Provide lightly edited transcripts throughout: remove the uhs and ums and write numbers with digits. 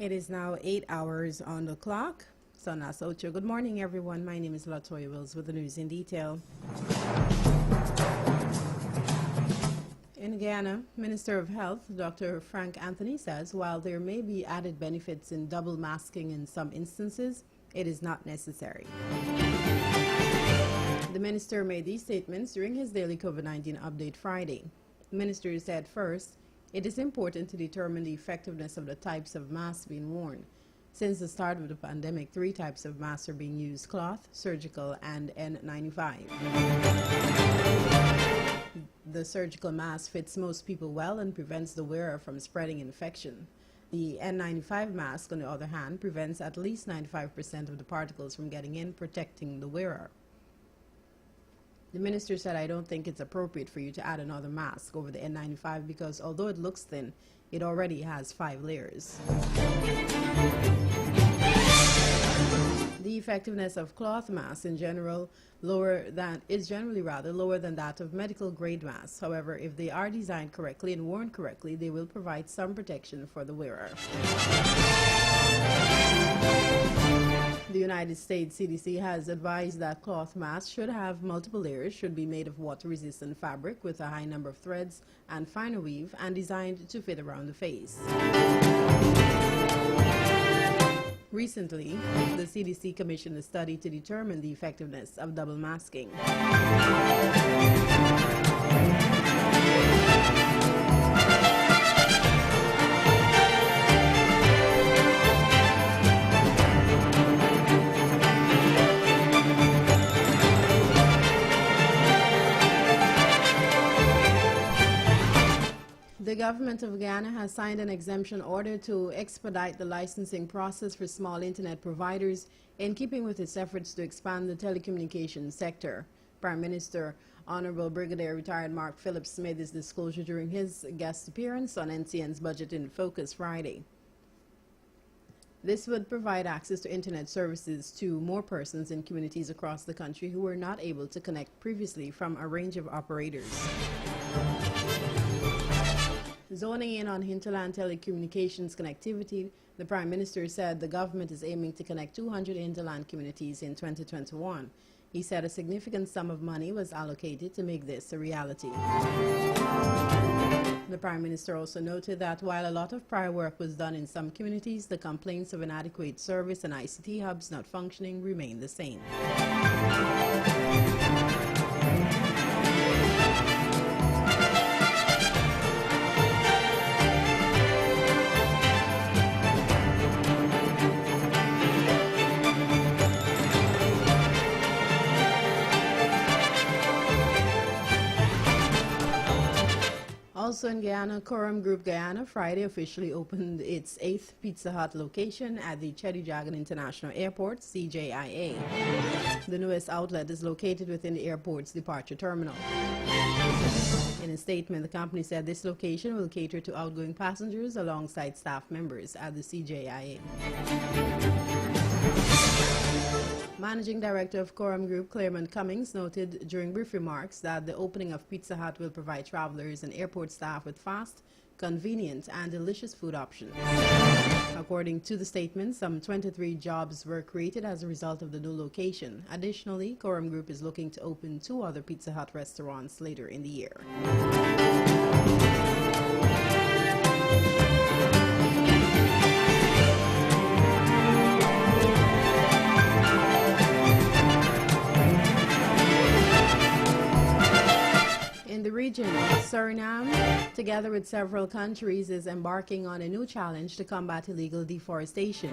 It is now 8 hours on the clock. Sana Socho. Good morning, everyone. My name is Latoya Wills with the news in detail. In Guyana, Minister of Health, Dr. Frank Anthony, says while there may be added benefits in double masking in some instances, it is not necessary. The minister made these statements during his daily COVID-19 update Friday. The minister said first, it is important to determine the effectiveness of the types of masks being worn. Since the start of the pandemic, 3 types of masks are being used: cloth, surgical, and N95. The surgical mask fits most people well and prevents the wearer from spreading infection. The N95 mask, on the other hand, prevents at least 95% of the particles from getting in, protecting the wearer. The minister said, I don't think it's appropriate for you to add another mask over the N95 because although it looks thin, it already has 5 layers. The effectiveness of cloth masks in general is generally rather lower than that of medical grade masks. However, if they are designed correctly and worn correctly, they will provide some protection for the wearer. The United States CDC has advised that cloth masks should have multiple layers, should be made of water-resistant fabric with a high number of threads and finer weave, and designed to fit around the face. Recently, the CDC commissioned a study to determine the effectiveness of double masking. The government of Guyana has signed an exemption order to expedite the licensing process for small internet providers in keeping with its efforts to expand the telecommunications sector. Prime Minister Honorable Brigadier Retired Mark Phillips made this disclosure during his guest appearance on NCN's Budget in Focus Friday. This would provide access to internet services to more persons in communities across the country who were not able to connect previously from a range of operators. Zoning in on hinterland telecommunications connectivity, the Prime Minister said the government is aiming to connect 200 hinterland communities in 2021. He said a significant sum of money was allocated to make this a reality. The Prime Minister also noted that while a lot of prior work was done in some communities, the complaints of inadequate service and ICT hubs not functioning remain the same. Also in Guyana, Quorum Group Guyana Friday officially opened its 8th Pizza Hut location at the Chedijagan International Airport, CJIA. The newest outlet is located within the airport's departure terminal. In a statement, the company said this location will cater to outgoing passengers alongside staff members at the CJIA. Managing Director of Quorum Group, Claremont Cummings, noted during brief remarks that the opening of Pizza Hut will provide travelers and airport staff with fast, convenient, and delicious food options. According to the statement, some 23 jobs were created as a result of the new location. Additionally, Quorum Group is looking to open 2 other Pizza Hut restaurants later in the year. In the region, Suriname, together with several countries, is embarking on a new challenge to combat illegal deforestation.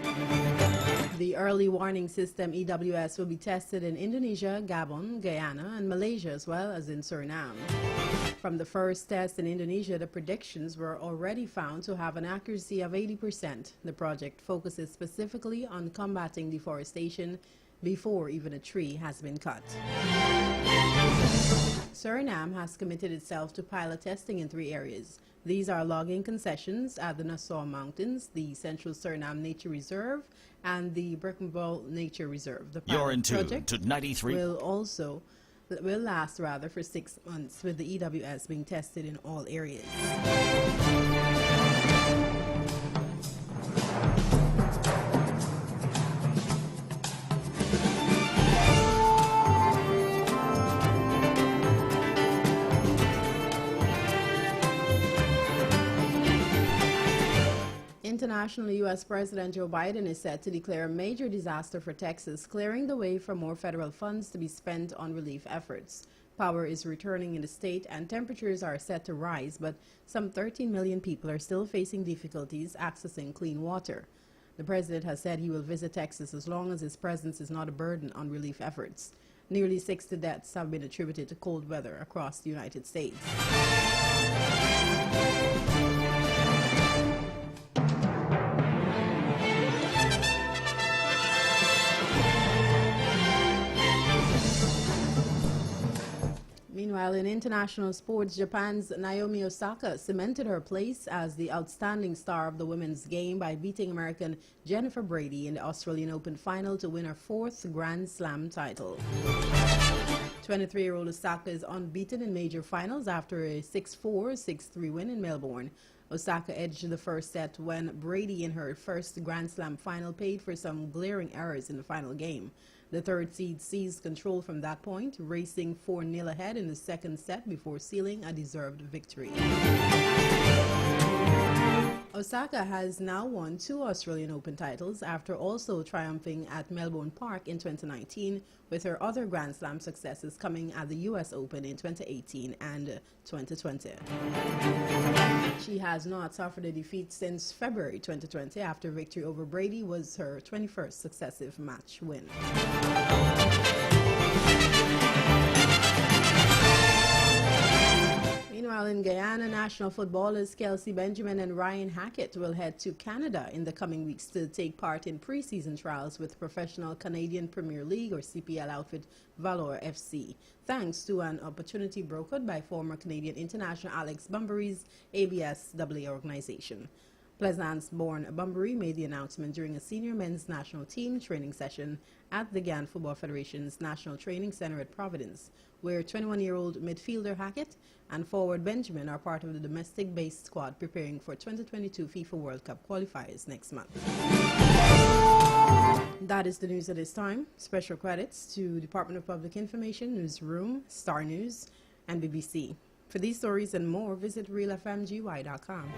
The early warning system EWS will be tested in Indonesia, Gabon, Guyana, and Malaysia, as well as in Suriname. From the first test in Indonesia, the predictions were already found to have an accuracy of 80%. The project focuses specifically on combating deforestation before even a tree has been cut. Suriname has committed itself to pilot testing in 3 areas. These are logging concessions at the Nassau Mountains, the Central Suriname Nature Reserve, and the Brickenbowl Nature Reserve. The pilot project to 93 will last for 6 months, with the EWS being tested in all areas. internationally, U.S. President Joe Biden is set to declare a major disaster for Texas, clearing the way for more federal funds to be spent on relief efforts. Power is returning in the state and temperatures are set to rise, but some 13 million people are still facing difficulties accessing clean water. The president has said he will visit Texas as long as his presence is not a burden on relief efforts. Nearly 60 deaths have been attributed to cold weather across the United States. Meanwhile, in international sports, Japan's Naomi Osaka cemented her place as the outstanding star of the women's game by beating American Jennifer Brady in the Australian Open final to win her fourth Grand Slam title. 23-year-old Osaka is unbeaten in major finals after a 6-4, 6-3 win in Melbourne. Osaka edged the first set when Brady in her first Grand Slam final paid for some glaring errors in the final game. The third seed seized control from that point, racing 4-0 ahead in the second set before sealing a deserved victory. Osaka has now won 2 Australian Open titles after also triumphing at Melbourne Park in 2019, with her other Grand Slam successes coming at the US Open in 2018 and 2020. She has not suffered a defeat since February 2020 after victory over Brady was her 21st successive match win. Meanwhile, in Guyana, national footballers Kelsey Benjamin and Ryan Hackett will head to Canada in the coming weeks to take part in preseason trials with professional Canadian Premier League or CPL outfit Valour FC, thanks to an opportunity brokered by former Canadian international Alex Bumbury's ABSAA organization. Plaisance-born Bunbury made the announcement during a senior men's national team training session at the Guyana Football Federation's National Training Center at Providence, where 21-year-old midfielder Hackett and forward Benjamin are part of the domestic-based squad preparing for 2022 FIFA World Cup qualifiers next month. That is the news at this time. Special credits to Department of Public Information, Newsroom, Star News, and BBC. For these stories and more, visit realfmgy.com.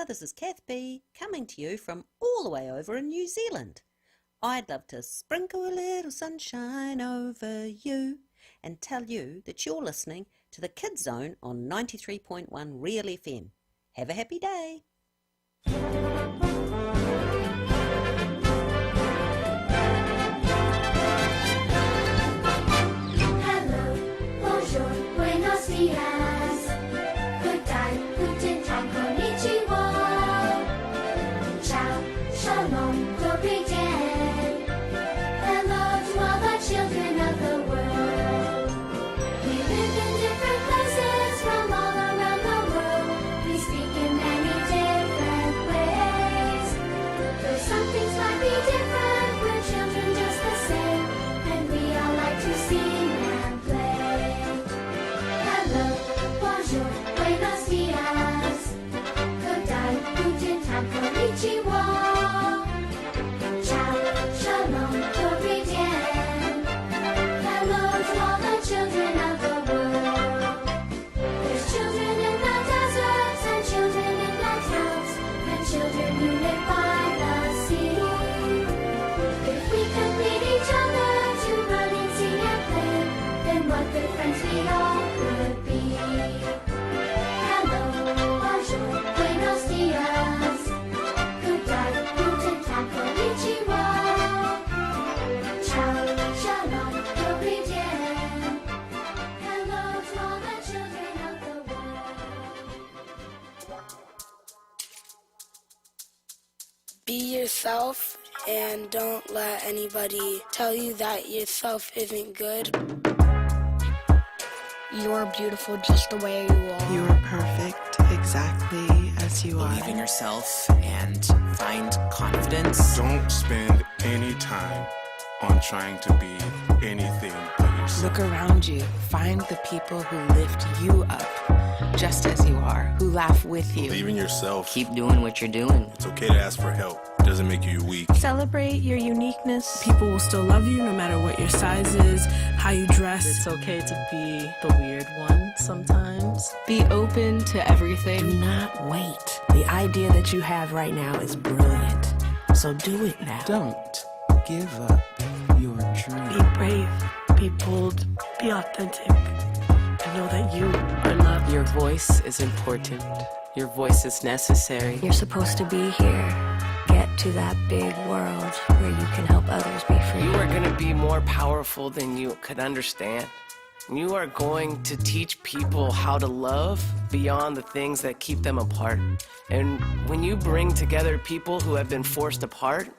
This is Kath B coming to you from all the way over in New Zealand. I'd love to sprinkle a little sunshine over you and tell you that you're listening to the Kids Zone on 93.1 Real FM. Have a happy day. Hello, bonjour, buenos dias. Good day, guten Tag, konnichiwa. Ciao, shalom, добрый день. Hello to all the children of the world. We live in different places from all around the world. We speak in many different ways. Though some things might be different, we're children just the same. And we all like to sing and play. Hello, bonjour, buenos dias. Good day, guten Tag, konnichiwa. Ciao, shalom, добрый день. Hello to all the children of the world. There's children in the deserts and children in the towns and children who live by the sea. If we could meet each other to run and sing and play, then what good friends we all could be. Hello, bonjour, buenos dias. Good day, guten Tag, konnichiwa. Ciao, shalom, добрый день. Hello to all the children of the world. Be yourself and don't let anybody tell you that yourself isn't good. You're beautiful just the way you are. You are perfect exactly as as you are. Believe in yourself and find confidence. Don't spend any time on trying to be anything but yourself. Look around you. Find the people who lift you up, just as you are, who laugh with you. Believe in yourself. Keep doing what you're doing. It's okay to ask for help. It doesn't make you weak. Celebrate your uniqueness. People will still love you no matter what your size is, how you dress. It's okay to be the weird one sometimes. Be open to everything. Do not wait. The idea that you have right now is brilliant. So do it now. Don't give up your dream. Be brave. Be bold. Be authentic. And know that you are loved. Your voice is important. Your voice is necessary. You're supposed to be here. Get to that big world where you can help others be free. You are going to be more powerful than you could understand. You are going to teach people how to love beyond the things that keep them apart. And when you bring together people who have been forced apart,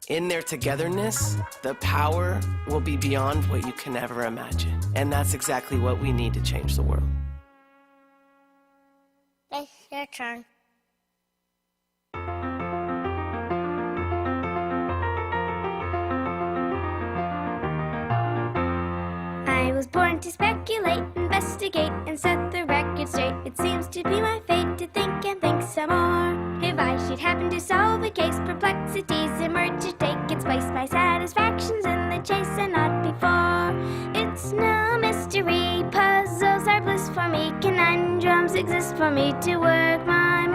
in their togetherness, the power will be beyond what you can ever imagine. And that's exactly what we need to change the world. It's your turn. I was born to speculate, investigate, and set the record straight. It seems to be my fate to think and think some more. If I should happen to solve a case, perplexities emerge to take its place. My satisfaction's in the chase and not before. It's no mystery, puzzles are bliss for me. Conundrums exist for me to work my